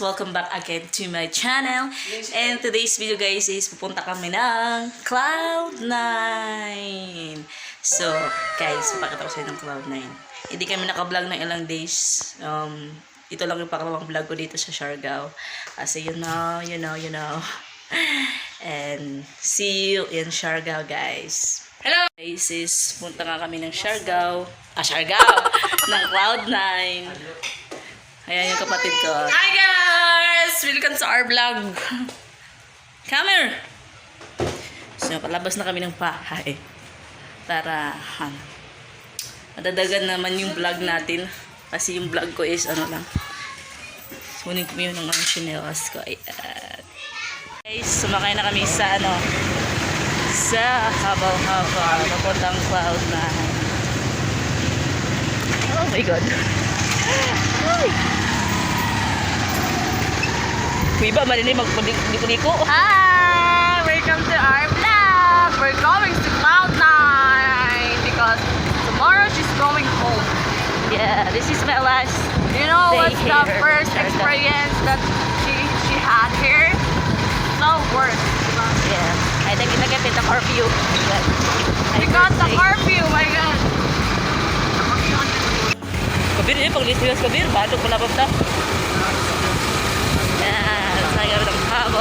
Welcome back again to my channel. And today's video guys is pupunta kami ng Cloud9. So guys, papakita ko sa inyo ng Cloud9. Hindi kami naka-vlog ng ilang days. Ito lang yung pakalawang vlog ko dito sa Siargao. So you know. And see you in Siargao guys. Hello! Guys, punta nga kami ng Siargao. Ng Cloud9. Ayan yung kapatid ko. Hi guys! Welcome to our vlog. Come here! So, palabas na kami ng bahay. Para, madadagan naman yung vlog natin. Kasi yung vlog ko is, sunin ko yun ng mga chinelas ko. Ayan. Guys, sumakay na kami sa, sa habaw-habaw. Papuntang Cloud9. Oh my God. Ay! Kuiba, marinig magpuliko. Hi! Welcome to our vlog! We're going to Cloud9 because tomorrow she's going home. Yeah, this is my last You know day what's the here. first experience that she had here? No worse. Yeah, I think nagkapit ang curfew. We got the curfew, my God! Kabir paglitis kabir, batok pala basta. Yan, saya ng haba.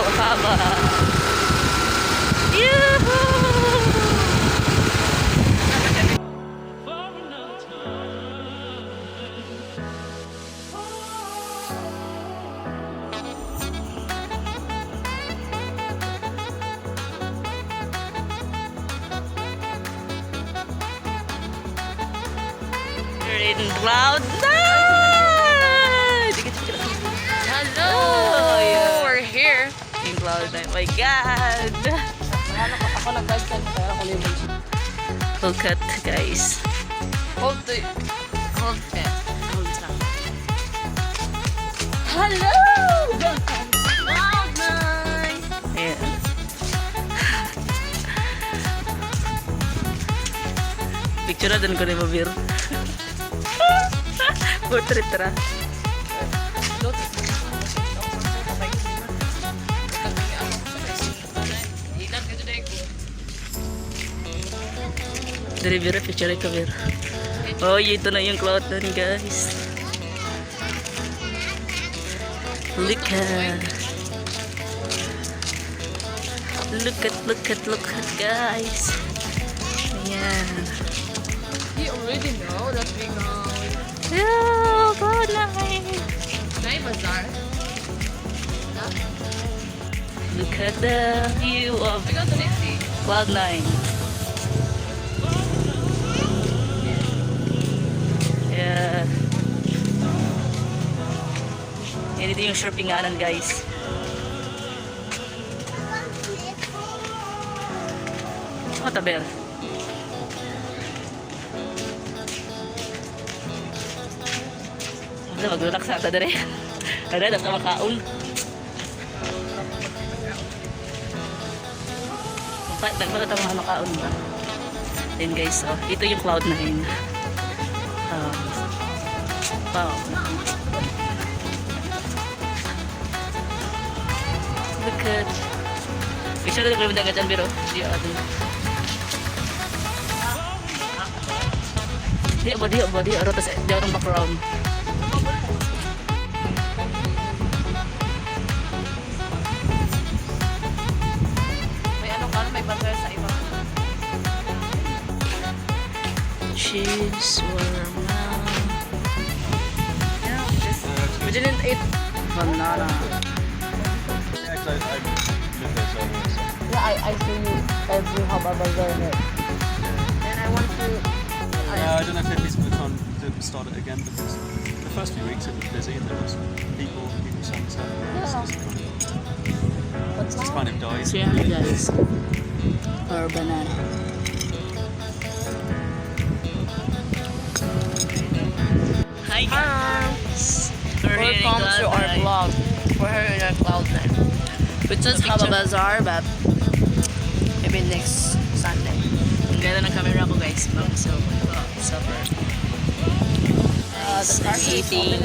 We're in Cloud9! Hello! Oh, yeah. We're here. In Cloud9. My God! Ako nag-guys kaya ako libre. Look at guys. Hold it. Hold on. Hello! Welcome to Cloud9! Ayan. Picture na din ko na yung mabir. Portrait tara. Dari bira picture ka bir. Oh, ito na yung Cloud9 guys. Look at guys. Ayan. You already know that we go Oh, Cloud9. Night Bazaar. Look at the view of We go to Nifty. Cloud9. Yeah. Yan ito yung shoppinganan guys. Oh, tabel. Mag-relax na ata dere. Ada dapat makaon. Dapat tayo makaon ba? Then guys, ito yung Cloud9. Wow. Look at. Bisa na kayo dagat dyan, biro. Di body. Ano tas di ang background. May bazaar sa iba. Cheese, warma. We didn't eat. Banana. Yeah, I see you every Haba Bazaar here. And I want to. I don't know if it's going to start it again because the first few weeks it was busy and there was people selling stuff. It's just kind of died. 300 guys. Or banana. Hi guys. Welcome to our vlog. We're here in Cloud9. We just have a bazaar, but maybe next Sunday. Ang ganda ng camera ko guys. Bang supper. The car is Eating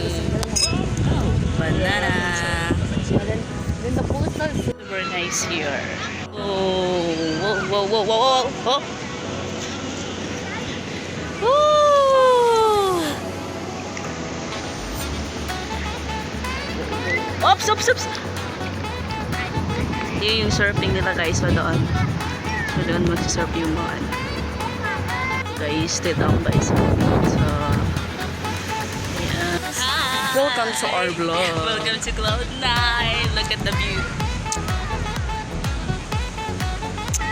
banana. Then the pool is not Super nice here. Oh, whoa, whoa, whoa, whoa, whoa, whoa. Oops, oops, oops. Yun yung surfing nila guys, so doon. So doon mag-surf yung mga ano. Guys, stay down by so yeah. Welcome to our vlog. Welcome to Cloud9. Look at the view.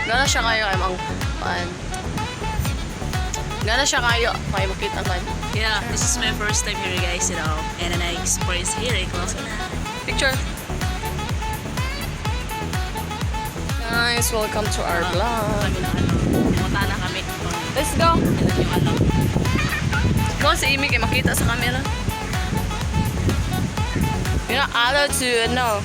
Gana siya kayo ay mang pan. Gana siya kayo kay makita kan. Yeah, this is my first time here guys, you know. And then I experienced here in Cloud9. Picture. Guys, welcome to our vlog. Kami na ano, pumunta na kami. Let's go. And then yung ano. Kung si Imi kay makita sa camera. You're not allowed to no.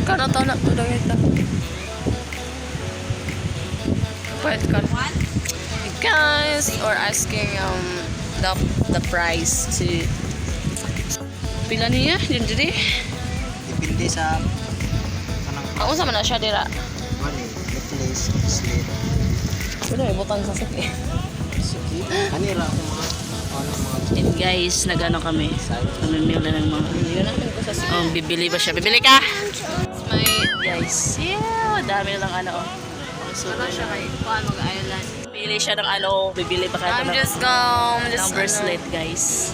Kana tanak to daw ito. Pwede ka. Guys, or asking the price to pila niya yun diri. Depende sa kanang Ako sa man na siya dira. money, necklace, slip. Wala ibutang sa sakli. Sige. Kanira ako mga mga And guys, nagano kami. Namimili ng mga. Yun natin ko sa sakli. Bibili ba siya? Bibili ka! May Guys, yeah, dami lang ano. ano siya kay Kuan mag-island. Bibili siya ng ano, bibili pa kayo I'm ng just ng bracelet, guys.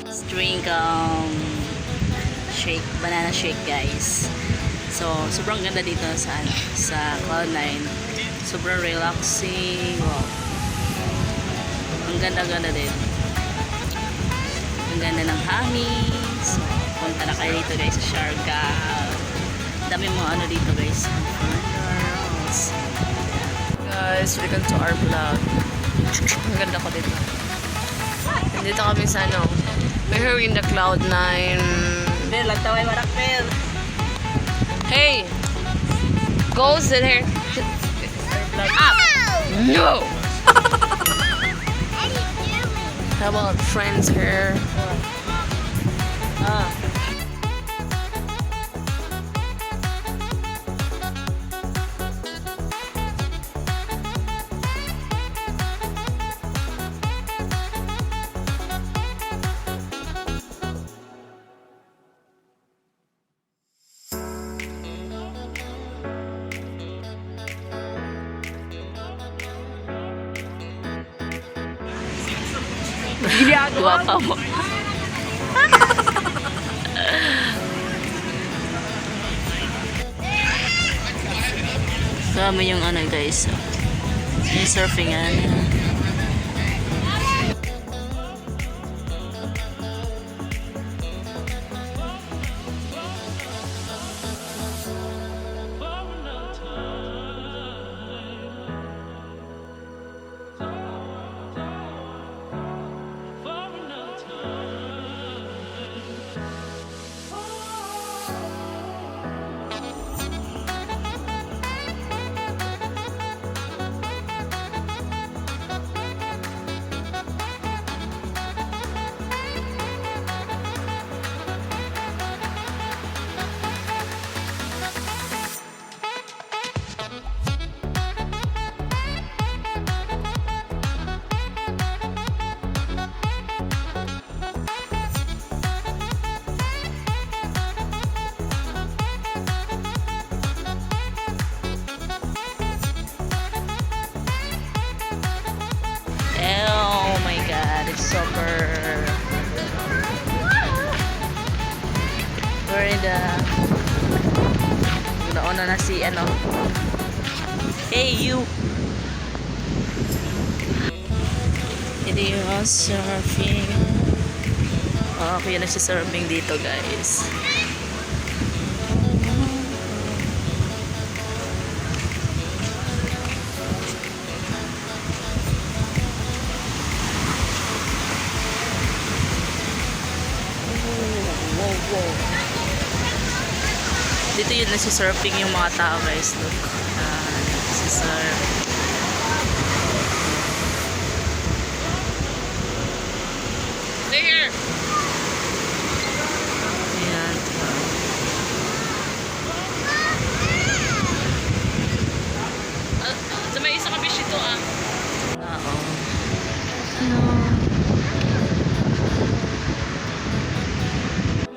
Let's drink shake, banana shake, guys. So, sobrang ganda dito sa ano, sa Cloud9. Sobrang relaxing. Wow. Ang ganda-ganda din. Ang ganda ng hangin. So, punta na kayo dito, guys, sa Siargao. Dami mga ano dito, guys. Girls. Guys, welcome to our vlog. Ang ganda ko dito. Nandito kami sa ano. We're here in the Cloud9. Bel, lagtaway marakpel. Hey! Go sit here. Up! No! How about friends here? Ah. Guwapa mo. Kami yung ano guys. Yung surfing ano. Oh my god, it's super. We're in the nauna na si ano. Hey you. Ito yung surfing. Oh, ako yung nagsisurfing dito guys. Dito yun nagsisurfing yung mga tao guys. Look. Nagsisurf. Stay here. Ayan. Sa may isa kami dito ah. Oo.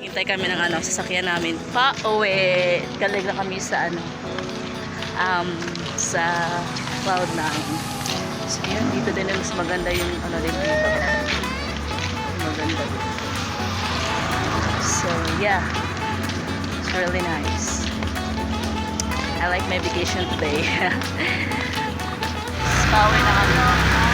Hintay kami ng sasakyan namin pa uwi. Galing na kami sa sa Cloud9. So yun, dito din mas maganda yung din dito. Maganda. So yeah, it's really nice. I like my vacation today. Pauwi na kami.